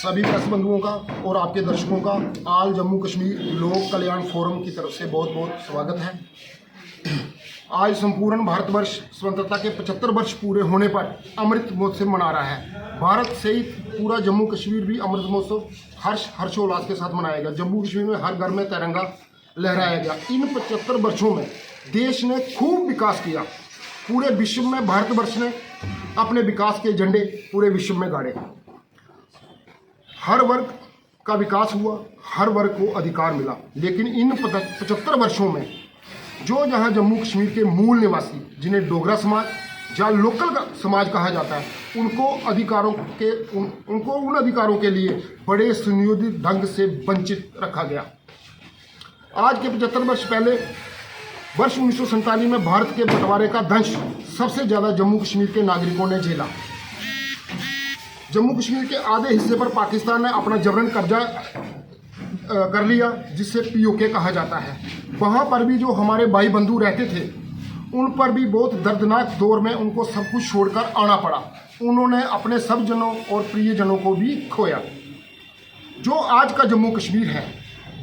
सभी प्रेस बंधुओं का और आपके दर्शकों का आल जम्मू कश्मीर लोक कल्याण फोरम की तरफ से बहुत बहुत स्वागत है। आज संपूर्ण भारतवर्ष स्वतंत्रता के 75 वर्ष पूरे होने पर अमृत महोत्सव मना रहा है। भारत सहित पूरा जम्मू कश्मीर भी अमृत महोत्सव हर्षोल्लास के साथ मनाएगा। जम्मू कश्मीर में हर घर में तिरंगा लहराया गया। इन 75 वर्षों में देश ने खूब विकास किया। पूरे विश्व में भारतवर्ष ने अपने विकास के झंडे पूरे विश्व में गाड़े। हर वर्ग का विकास हुआ, हर वर्ग को अधिकार मिला। लेकिन इन 75 वर्षों में जो जहां जम्मू कश्मीर के मूल निवासी, जिन्हें डोगरा समाज या लोकल समाज कहा जाता है, उनको उन अधिकारों के लिए बड़े सुनियोजित ढंग से वंचित रखा गया। आज के 75 वर्ष पहले वर्ष 1947 में भारत के बंटवारे का दंश सबसे ज़्यादा जम्मू कश्मीर के नागरिकों ने झेला। जम्मू कश्मीर के आधे हिस्से पर पाकिस्तान ने अपना जबरन कब्जा कर लिया, जिसे पीओके कहा जाता है। वहाँ पर भी जो हमारे भाई बंधु रहते थे, उन पर भी बहुत दर्दनाक दौर में उनको सब कुछ छोड़कर आना पड़ा। उन्होंने अपने सब जनों और प्रियजनों को भी खोया। जो आज का जम्मू कश्मीर है,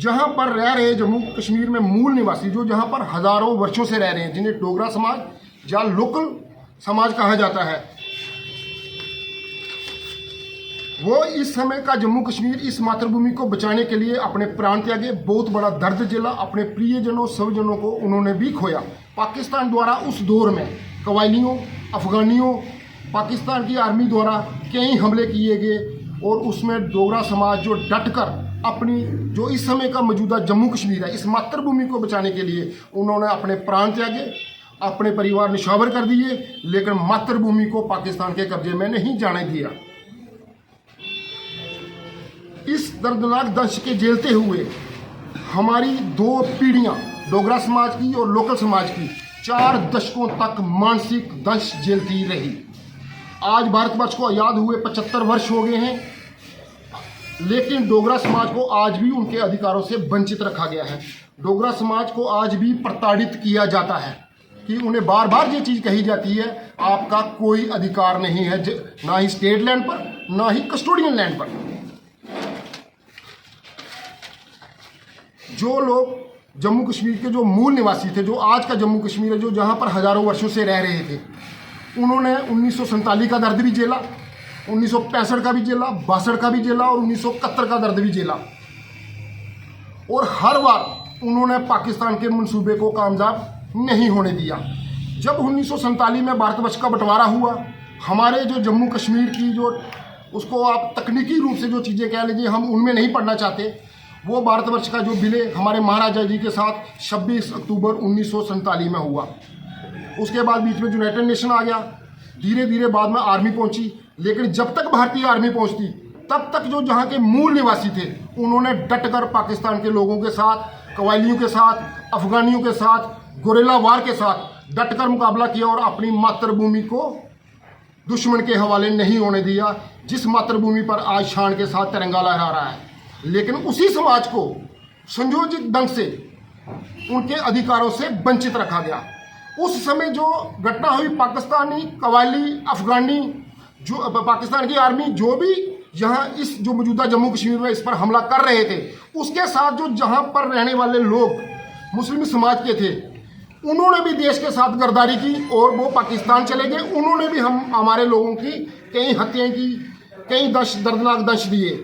जहाँ पर रह रहे जम्मू कश्मीर में मूल निवासी, जो जहाँ पर हज़ारों वर्षों से रह रहे हैं, जिन्हें डोगरा समाज या लोकल समाज कहा जाता है, वो इस समय का जम्मू कश्मीर इस मातृभूमि को बचाने के लिए अपने प्राण त्यागे, बहुत बड़ा दर्द झेला। अपने प्रियजनों स्वजनों को उन्होंने भी खोया। पाकिस्तान द्वारा उस दौर में कबायलियों, अफगानियों, पाकिस्तान की आर्मी द्वारा कई हमले किए गए और उसमें डोगरा समाज जो डटकर अपनी जो इस समय का मौजूदा जम्मू कश्मीर है, इस मातृभूमि को बचाने के लिए उन्होंने अपने प्राण त्यागे, अपने परिवार निछावर कर दिए, लेकिन मातृभूमि को पाकिस्तान के कब्जे में नहीं जाने दिया। इस दर्दनाक दंश के झेलते हुए हमारी 2 पीढ़ियां, डोगरा समाज की और लोकल समाज की, 4 दशकों तक मानसिक दंश झेलती रही। आज भारतवर्ष को आज़ाद हुए 75 वर्ष हो गए हैं, लेकिन डोगरा समाज को आज भी उनके अधिकारों से वंचित रखा गया है। डोगरा समाज को आज भी प्रताड़ित किया जाता है कि उन्हें बार बार ये चीज़ कही जाती है, आपका कोई अधिकार नहीं है, ना ही स्टेट लैंड पर, ना ही कस्टोडियन लैंड पर। जो लोग जम्मू कश्मीर के जो मूल निवासी थे, जो आज का जम्मू कश्मीर है, जो जहाँ पर हज़ारों वर्षों से रह रहे थे, उन्होंने 1947 का दर्द भी झेला, 1965 का भी झेला, 62 का भी झेला और 1971 का दर्द भी झेला। और हर बार उन्होंने पाकिस्तान के मंसूबे को कामयाब नहीं होने दिया। जब 1947 में भारतवर्ष का बंटवारा हुआ, हमारे जो जम्मू कश्मीर की जो, उसको आप तकनीकी रूप से जो चीज़ें कह लीजिए, हम उनमें नहीं पढ़ना चाहते, वो भारतवर्ष का जो विलय हमारे महाराजा जी के साथ 26 अक्टूबर 1947 में हुआ। उसके बाद बीच में यूनाइटेड नेशन आ गया, धीरे धीरे बाद में आर्मी पहुंची। लेकिन जब तक भारतीय आर्मी पहुंचती, तब तक जो जहां के मूल निवासी थे, उन्होंने डटकर पाकिस्तान के लोगों के साथ, कबायलियों के साथ, अफगानियों के साथ, गोरेला वार के साथ डटकर मुकाबला किया और अपनी मातृभूमि को दुश्मन के हवाले नहीं होने दिया, जिस मातृभूमि पर आज शान के साथ तिरंगा लहरा रहा है। लेकिन उसी समाज को संयोजित ढंग से उनके अधिकारों से वंचित रखा गया। उस समय जो घटना हुई, पाकिस्तानी, कबायली, अफगानी, जो पाकिस्तान की आर्मी जो भी यहाँ इस जो मौजूदा जम्मू कश्मीर में इस पर हमला कर रहे थे, उसके साथ जो जहाँ पर रहने वाले लोग मुस्लिम समाज के थे, उन्होंने भी देश के साथ गद्दारी की और वो पाकिस्तान चले गए। उन्होंने भी हमारे लोगों की कई हत्याएं की, कई दर्दनाक दंश दिए।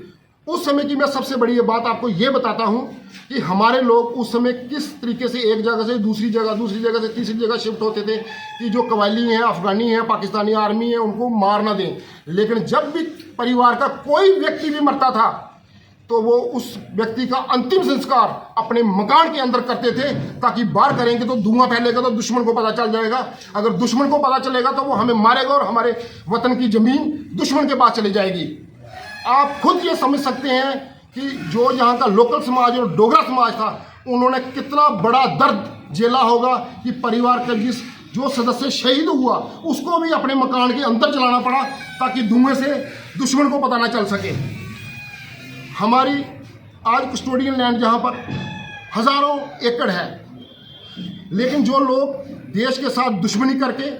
उस समय की मैं सबसे बड़ी बात आपको ये बताता हूँ कि हमारे लोग उस समय किस तरीके से एक जगह से दूसरी जगह से तीसरी जगह शिफ्ट होते थे कि जो कबायली हैं, अफगानी हैं, पाकिस्तानी आर्मी है, उनको मार ना दें। लेकिन जब भी परिवार का कोई व्यक्ति भी मरता था, तो वो उस व्यक्ति का अंतिम संस्कार अपने मकान के अंदर करते थे, ताकि बाहर करेंगे तो धुआं फैलेगा तो दुश्मन को पता चल जाएगा। अगर दुश्मन को पता चलेगा तो वो हमें मारेगा और हमारे वतन की ज़मीन दुश्मन के पास चली जाएगी। आप खुद ये समझ सकते हैं कि जो यहाँ का लोकल समाज और डोगरा समाज था, उन्होंने कितना बड़ा दर्द झेला होगा कि परिवार का जो सदस्य शहीद हुआ, उसको भी अपने मकान के अंदर चलाना पड़ा, ताकि धुएं से दुश्मन को पता ना चल सके। हमारी आज कस्टोडियन लैंड जहाँ पर हज़ारों एकड़ है, लेकिन जो लोग देश के साथ दुश्मनी करके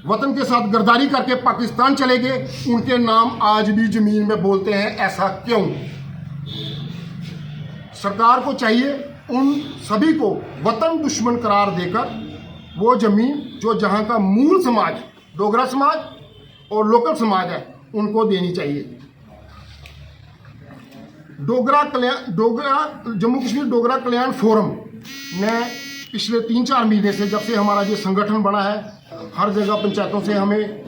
वतन के साथ गद्दारी करके पाकिस्तान चले गए, उनके नाम आज भी जमीन में बोलते हैं। ऐसा क्यों? सरकार को चाहिए उन सभी को वतन दुश्मन करार देकर वो जमीन जो जहां का मूल समाज डोगरा समाज और लोकल समाज है उनको देनी चाहिए। जम्मू कश्मीर डोगरा कल्याण फोरम ने पिछले 3-4 महीने से, जब से हमारा ये संगठन बना है, हर जगह पंचायतों से हमें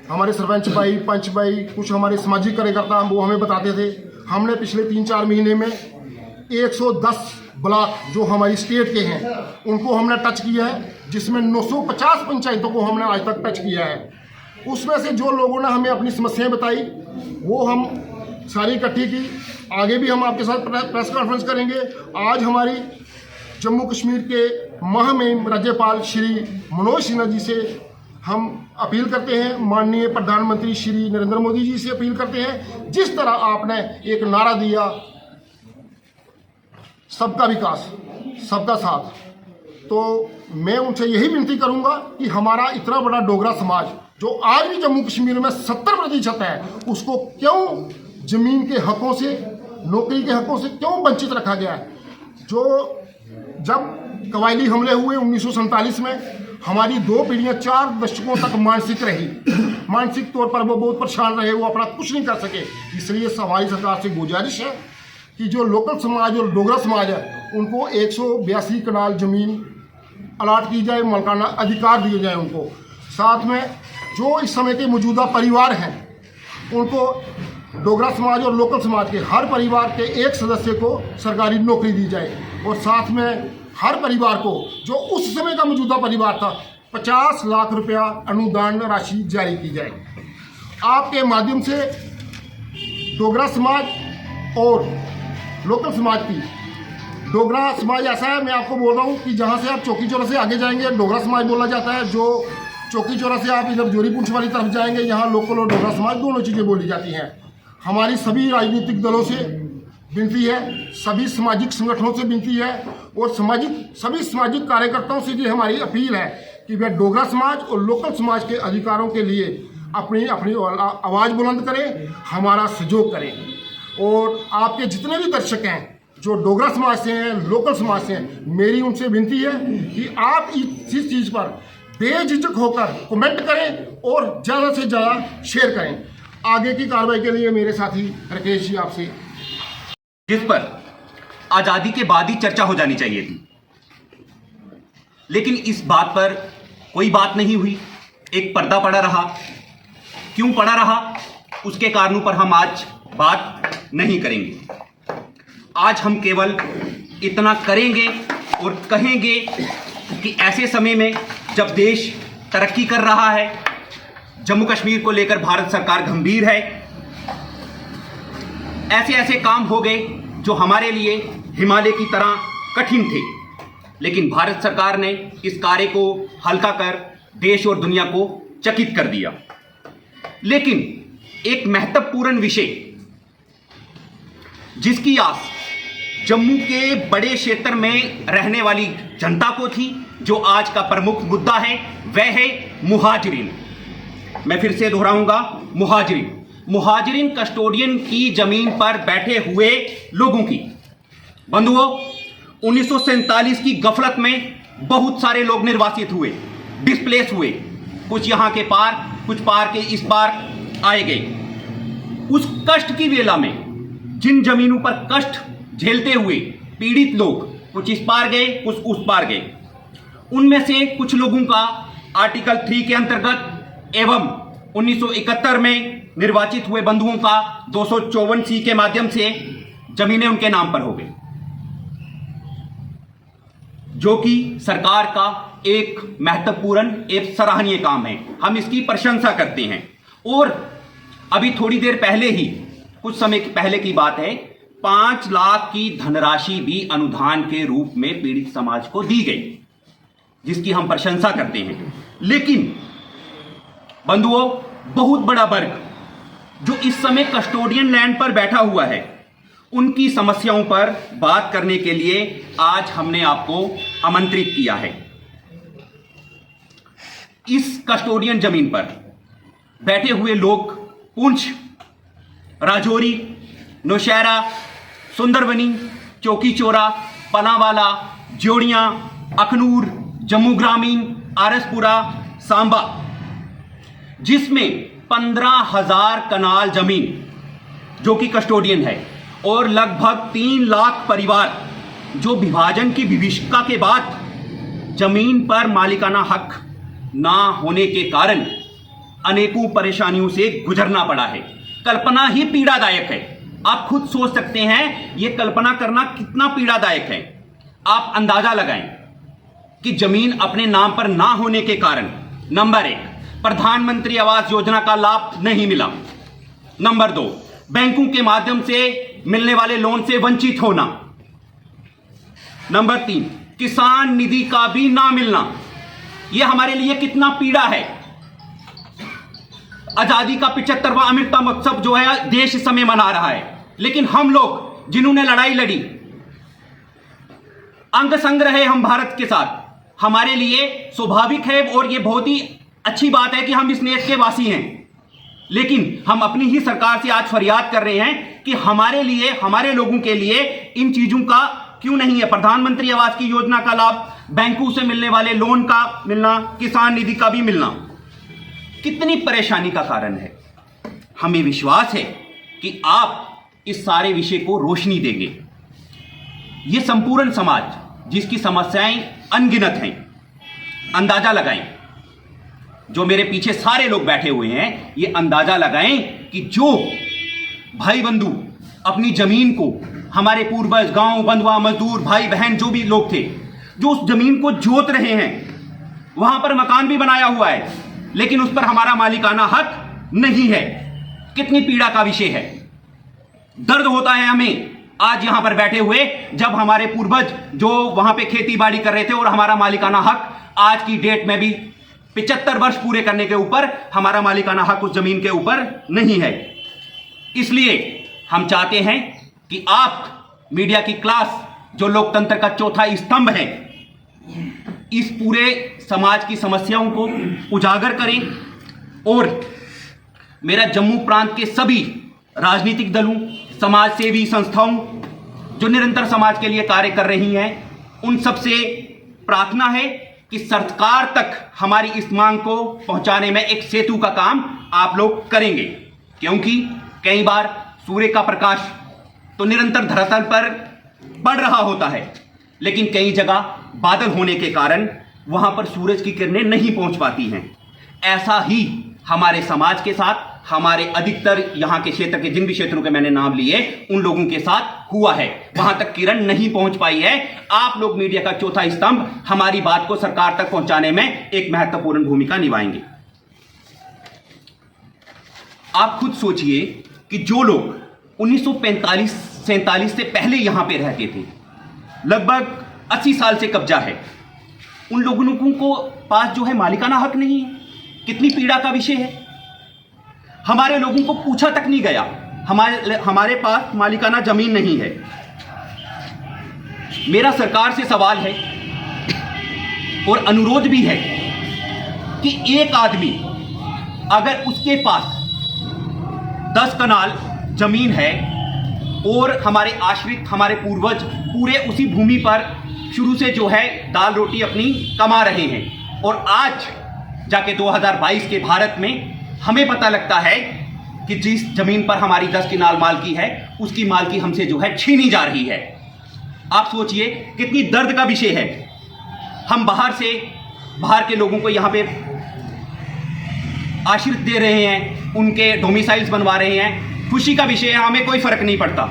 हमारे सरपंच भाई, पंच भाई, कुछ हमारे सामाजिक कार्यकर्ता वो हमें बताते थे। हमने पिछले 3-4 महीने में 110 ब्लॉक जो हमारी स्टेट के हैं उनको हमने टच किया है, जिसमें 950 पंचायतों को हमने आज तक टच किया है। उसमें से जो लोगों ने हमें अपनी समस्याएं बताई वो हम सारी इकट्ठी की। आगे भी हम आपके साथ प्रेस कॉन्फ्रेंस करेंगे। आज हमारी जम्मू कश्मीर के महामहिम राज्यपाल श्री मनोज सिन्हा जी से हम अपील करते हैं, माननीय प्रधानमंत्री श्री नरेंद्र मोदी जी से अपील करते हैं, जिस तरह आपने एक नारा दिया सबका विकास सबका साथ, तो मैं उनसे यही विनती करूंगा कि हमारा इतना बड़ा डोगरा समाज जो आज भी जम्मू कश्मीर में 70% है, उसको क्यों जमीन के हकों से, नौकरी के हकों से क्यों वंचित रखा गया है? जो जब कबायली हमले हुए 1947 में, हमारी 2 पीढ़ियां 4 दशकों तक मानसिक रही, मानसिक तौर पर वो बहुत परेशान रहे, वो अपना कुछ नहीं कर सके। इसलिए हमारी सरकार से गुजारिश है कि जो लोकल समाज और डोगरा समाज है उनको 182 कनाल ज़मीन अलाट की जाए, मलकाना अधिकार दिए जाए उनको। साथ में जो इस समय के मौजूदा परिवार हैं उनको डोगरा समाज और लोकल समाज के हर परिवार के एक सदस्य को सरकारी नौकरी दी जाए, और साथ में हर परिवार को जो उस समय का मौजूदा परिवार था 50 लाख रुपया अनुदान राशि जारी की जाए। आपके माध्यम से डोगरा समाज और लोकल समाज की, डोगरा समाज ऐसा है, मैं आपको बोल रहा हूँ कि जहाँ से आप चौकी चौरा से आगे जाएंगे डोगरा समाज बोला जाता है, जो चौकी चौरा से आप इधर जोरी पुंछ वाली तरफ जाएंगे यहाँ लोकल और डोगरा समाज दोनों चीज़ें बोली जाती हैं। हमारी सभी राजनीतिक दलों से विनती है, सभी सामाजिक संगठनों से विनती है और सभी सामाजिक कार्यकर्ताओं से ये हमारी अपील है कि वे डोगरा समाज और लोकल समाज के अधिकारों के लिए अपनी आवाज़ बुलंद करें, हमारा सहयोग करें। और आपके जितने भी दर्शक हैं जो डोगरा समाज से हैं, लोकल समाज से हैं, मेरी उनसे विनती है कि आप इस चीज़ पर बेझिझक होकर कमेंट करें और ज़्यादा से ज़्यादा शेयर करें। आगे की कार्रवाई के लिए मेरे साथी राकेश जी आपसे, जिस पर आजादी के बाद ही चर्चा हो जानी चाहिए थी, लेकिन इस बात पर कोई बात नहीं हुई, एक पर्दा पड़ा रहा। क्यों पड़ा रहा, उसके कारणों पर हम आज बात नहीं करेंगे। आज हम केवल इतना करेंगे और कहेंगे कि ऐसे समय में जब देश तरक्की कर रहा है, जम्मू कश्मीर को लेकर भारत सरकार गंभीर है, ऐसे ऐसे काम हो गए जो हमारे लिए हिमालय की तरह कठिन थे, लेकिन भारत सरकार ने इस कार्य को हल्का कर देश और दुनिया को चकित कर दिया। लेकिन एक महत्वपूर्ण विषय जिसकी आस जम्मू के बड़े क्षेत्र में रहने वाली जनता को थी, जो आज का प्रमुख मुद्दा है, वह है मुहाजिरीन। मैं फिर से दोहराऊंगा, मुहाजिरीन कस्टोडियन की जमीन पर बैठे हुए लोगों की। बंधुओं, 1947 की गफलत में बहुत सारे लोग निर्वासित हुए, डिस्प्लेस हुए, कुछ यहां के पार, कुछ पार के इस पार आए गए। उस कष्ट की वेला में जिन जमीनों पर कष्ट झेलते हुए पीड़ित लोग कुछ इस पार गए, कुछ उस पार गए, उनमें से कुछ लोगों का आर्टिकल 3 के अंतर्गत एवं 1971 में निर्वाचित हुए बंधुओं का 254C के माध्यम से जमीनें उनके नाम पर हो गई, जो कि सरकार का एक महत्वपूर्ण, एक सराहनीय काम है। हम इसकी प्रशंसा करते हैं। और अभी थोड़ी देर पहले ही, कुछ समय पहले की बात है, 5 लाख की धनराशि भी अनुदान के रूप में पीड़ित समाज को दी गई, जिसकी हम प्रशंसा करते हैं। लेकिन बंधुओं, बहुत बड़ा वर्ग जो इस समय कस्टोडियन लैंड पर बैठा हुआ है, उनकी समस्याओं पर बात करने के लिए आज हमने आपको आमंत्रित किया है। इस कस्टोडियन जमीन पर बैठे हुए लोग पुंछ, राजौरी, नौशहरा, सुंदरबनी, चौकी चौरा, पनावाला, जोड़ियां, अखनूर, जम्मू ग्रामीण, आरसपुरा, सांबा, जिसमें 15,000 कनाल जमीन जो कि कस्टोडियन है और लगभग 3 लाख परिवार जो विभाजन की विभीषिका के बाद जमीन पर मालिकाना हक ना होने के कारण अनेकों परेशानियों से गुजरना पड़ा है। कल्पना ही पीड़ादायक है। आप खुद सोच सकते हैं यह कल्पना करना कितना पीड़ादायक है। आप अंदाजा लगाएं कि जमीन अपने नाम पर ना होने के कारण नंबर 1, प्रधानमंत्री आवास योजना का लाभ नहीं मिला। नंबर 2, बैंकों के माध्यम से मिलने वाले लोन से वंचित होना। नंबर 3, किसान निधि का भी ना मिलना। यह हमारे लिए कितना पीड़ा है। आजादी का 75वां अमृता महोत्सव जो है देश इस समय मना रहा है, लेकिन हम लोग जिन्होंने लड़ाई लड़ी, अंग संग रहे हम भारत के साथ, हमारे लिए स्वाभाविक है और यह बहुत ही अच्छी बात है कि हम इस देश के वासी हैं। लेकिन हम अपनी ही सरकार से आज फरियाद कर रहे हैं कि हमारे लिए, हमारे लोगों के लिए इन चीजों का क्यों नहीं है। प्रधानमंत्री आवास की योजना का लाभ, बैंकों से मिलने वाले लोन का मिलना, किसान निधि का भी मिलना कितनी परेशानी का कारण है। हमें विश्वास है कि आप इस सारे विषय को रोशनी देंगे। यह संपूर्ण समाज जिसकी समस्याएं अनगिनत हैं, अंदाजा लगाएं, जो मेरे पीछे सारे लोग बैठे हुए हैं, ये अंदाजा लगाएं कि जो भाई बंधु अपनी जमीन को, हमारे पूर्वज, गांव, बंधुआ, मजदूर, भाई बहन जो भी लोग थे, जो उस जमीन को जोत रहे हैं, वहां पर मकान भी बनाया हुआ है, लेकिन उस पर हमारा मालिकाना हक नहीं है। कितनी पीड़ा का विषय है। दर्द होता है हमें आज यहां पर बैठे हुए, जब हमारे पूर्वज जो वहां पे खेती बाड़ी कर रहे थे और हमारा मालिकाना हक आज की डेट में भी 75 वर्ष पूरे करने के ऊपर हमारा मालिकाना हक उस जमीन के ऊपर नहीं है। इसलिए हम चाहते हैं कि आप मीडिया की क्लास, जो लोकतंत्र का चौथा स्तंभ है, इस पूरे समाज की समस्याओं को उजागर करें और मेरा जम्मू प्रांत के सभी राजनीतिक दलों, समाज सेवी संस्थाओं जो निरंतर समाज के लिए कार्य कर रही हैं, उन सबसे प्रार्थना है कि सरकार तक हमारी इस मांग को पहुंचाने में एक सेतु का काम आप लोग करेंगे। क्योंकि कई बार सूर्य का प्रकाश तो निरंतर धरातल पर पड़ रहा होता है, लेकिन कई जगह बादल होने के कारण वहां पर सूरज की किरणें नहीं पहुंच पाती हैं। ऐसा ही हमारे समाज के साथ, हमारे अधिकतर यहां के क्षेत्र के, जिन भी क्षेत्रों के मैंने नाम लिए, उन लोगों के साथ हुआ है। वहां तक किरण नहीं पहुंच पाई है। आप लोग मीडिया का चौथा स्तंभ हमारी बात को सरकार तक पहुंचाने में एक महत्वपूर्ण भूमिका निभाएंगे। आप खुद सोचिए कि जो लोग 1945-47 से पहले यहां पे रहते थे, लगभग 80 साल से कब्जा है, उन लोगों को पास जो है मालिकाना हक नहीं है। कितनी पीड़ा का विषय है। हमारे लोगों को पूछा तक नहीं गया, हमारे पास मालिकाना जमीन नहीं है। मेरा सरकार से सवाल है और अनुरोध भी है कि एक आदमी अगर उसके पास 10 कनाल जमीन है और हमारे आश्रित, हमारे पूर्वज पूरे उसी भूमि पर शुरू से जो है दाल रोटी अपनी कमा रहे हैं, और आज जाके 2022 के भारत में हमें पता लगता है कि जिस जमीन पर हमारी 10 कनाल मालकी है, उसकी मालकी हमसे जो है छीनी जा रही है। आप सोचिए कितनी दर्द का विषय है। हम बाहर के लोगों को यहाँ पे आश्रित दे रहे हैं, उनके डोमिसाइल्स बनवा रहे हैं, खुशी का विषय है, हमें कोई फर्क नहीं पड़ता।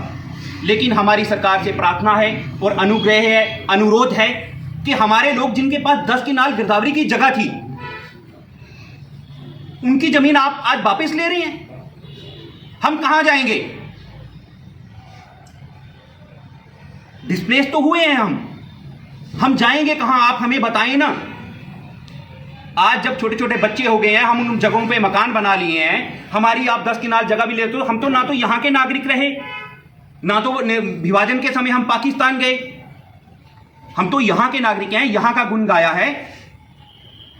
लेकिन हमारी सरकार से प्रार्थना है और अनुग्रह है, अनुरोध है कि हमारे लोग जिनके पास 10 कनाल गिरदावरी की जगह थी, उनकी जमीन आप आज वापस ले रहे हैं। हम कहां जाएंगे? डिस्प्लेस तो हुए हैं हम जाएंगे कहां? आप हमें बताएं ना। आज जब छोटे छोटे बच्चे हो गए हैं, हम उन जगहों पे मकान बना लिए हैं, हमारी आप 10 कनाल जगह भी लेते हो, हम तो ना तो यहां के नागरिक रहे, ना तो विभाजन के समय हम पाकिस्तान गए। हम तो यहां के नागरिक हैं, यहां का गुण गाया है।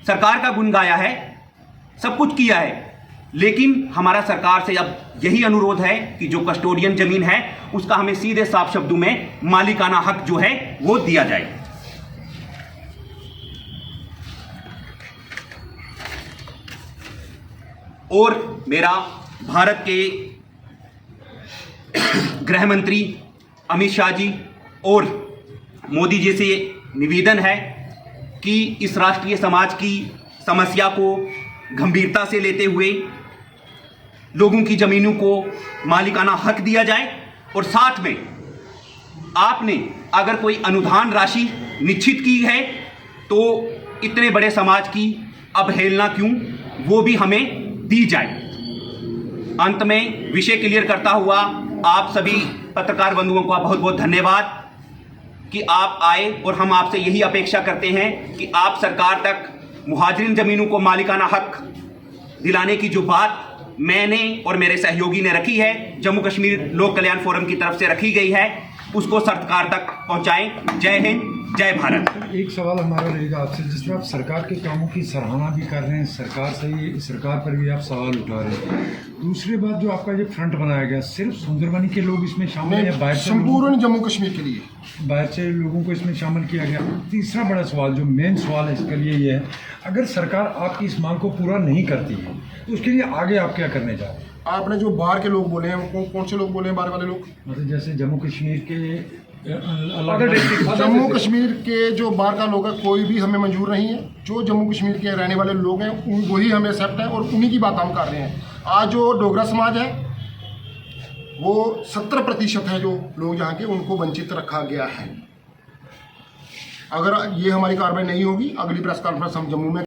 सरकार का गुण गाया है, सब कुछ किया है, लेकिन हमारा सरकार से अब यही अनुरोध है कि जो कस्टोडियन जमीन है उसका हमें सीधे साफ शब्दों में मालिकाना हक जो है वो दिया जाए। और मेरा भारत के गृह मंत्री अमित शाह जी और मोदी जी से निवेदन है कि इस राष्ट्रीय समाज की समस्या को गंभीरता से लेते हुए लोगों की जमीनों को मालिकाना हक दिया जाए, और साथ में आपने अगर कोई अनुदान राशि निश्चित की है तो इतने बड़े समाज की अवहेलना क्यों, वो भी हमें दी जाए। अंत में विषय क्लियर करता हुआ आप सभी पत्रकार बंधुओं का बहुत बहुत धन्यवाद कि आप आए, और हम आपसे यही अपेक्षा करते हैं कि आप सरकार तक मुहाजिरिन ज़मीनों को मालिकाना हक दिलाने की जो बात मैंने और मेरे सहयोगी ने रखी है, जम्मू कश्मीर लोक कल्याण फोरम की तरफ से रखी गई है, उसको सरकार तक पहुंचाएं। जय हिंद, जय भारत। एक सवाल हमारा रहेगा आपसे, जिस तरह आप सरकार के कामों की सराहना भी कर रहे हैं, सरकार पर भी आप सवाल उठा रहे हैं, दूसरी बात जो आपका ये फ्रंट बनाया गया, सिर्फ सुंदरबनी के लोग इसमें शामिल हैं या बाहर से संपूर्ण जम्मू कश्मीर के लिए बाहर से लोगों को इसमें शामिल किया गया? तीसरा बड़ा सवाल, जो मेन सवाल है इसके लिए ये है, अगर सरकार आपकी इस मांग को पूरा नहीं करती है तो उसके लिए आगे आप क्या करने जा रहे हैं? आपने जो बाहर के लोग बोले हैं, कौन से लोग बोले हैं बाहर वाले लोग? मतलब जैसे जम्मू कश्मीर के जम्मू कश्मीर के जो बाहर का लोग है कोई भी हमें मंजूर नहीं है। जो जम्मू कश्मीर के रहने वाले लोग हैं वही हमें एक्सेप्ट है और उन्हीं की बात हम कर रहे हैं। आज जो डोगरा समाज है वो 70% है जो लोग यहाँ के, उनको वंचित रखा गया है। अगर ये हमारी कार्रवाई नहीं होगी, अगली प्रेस कॉन्फ्रेंस हम जम्मू में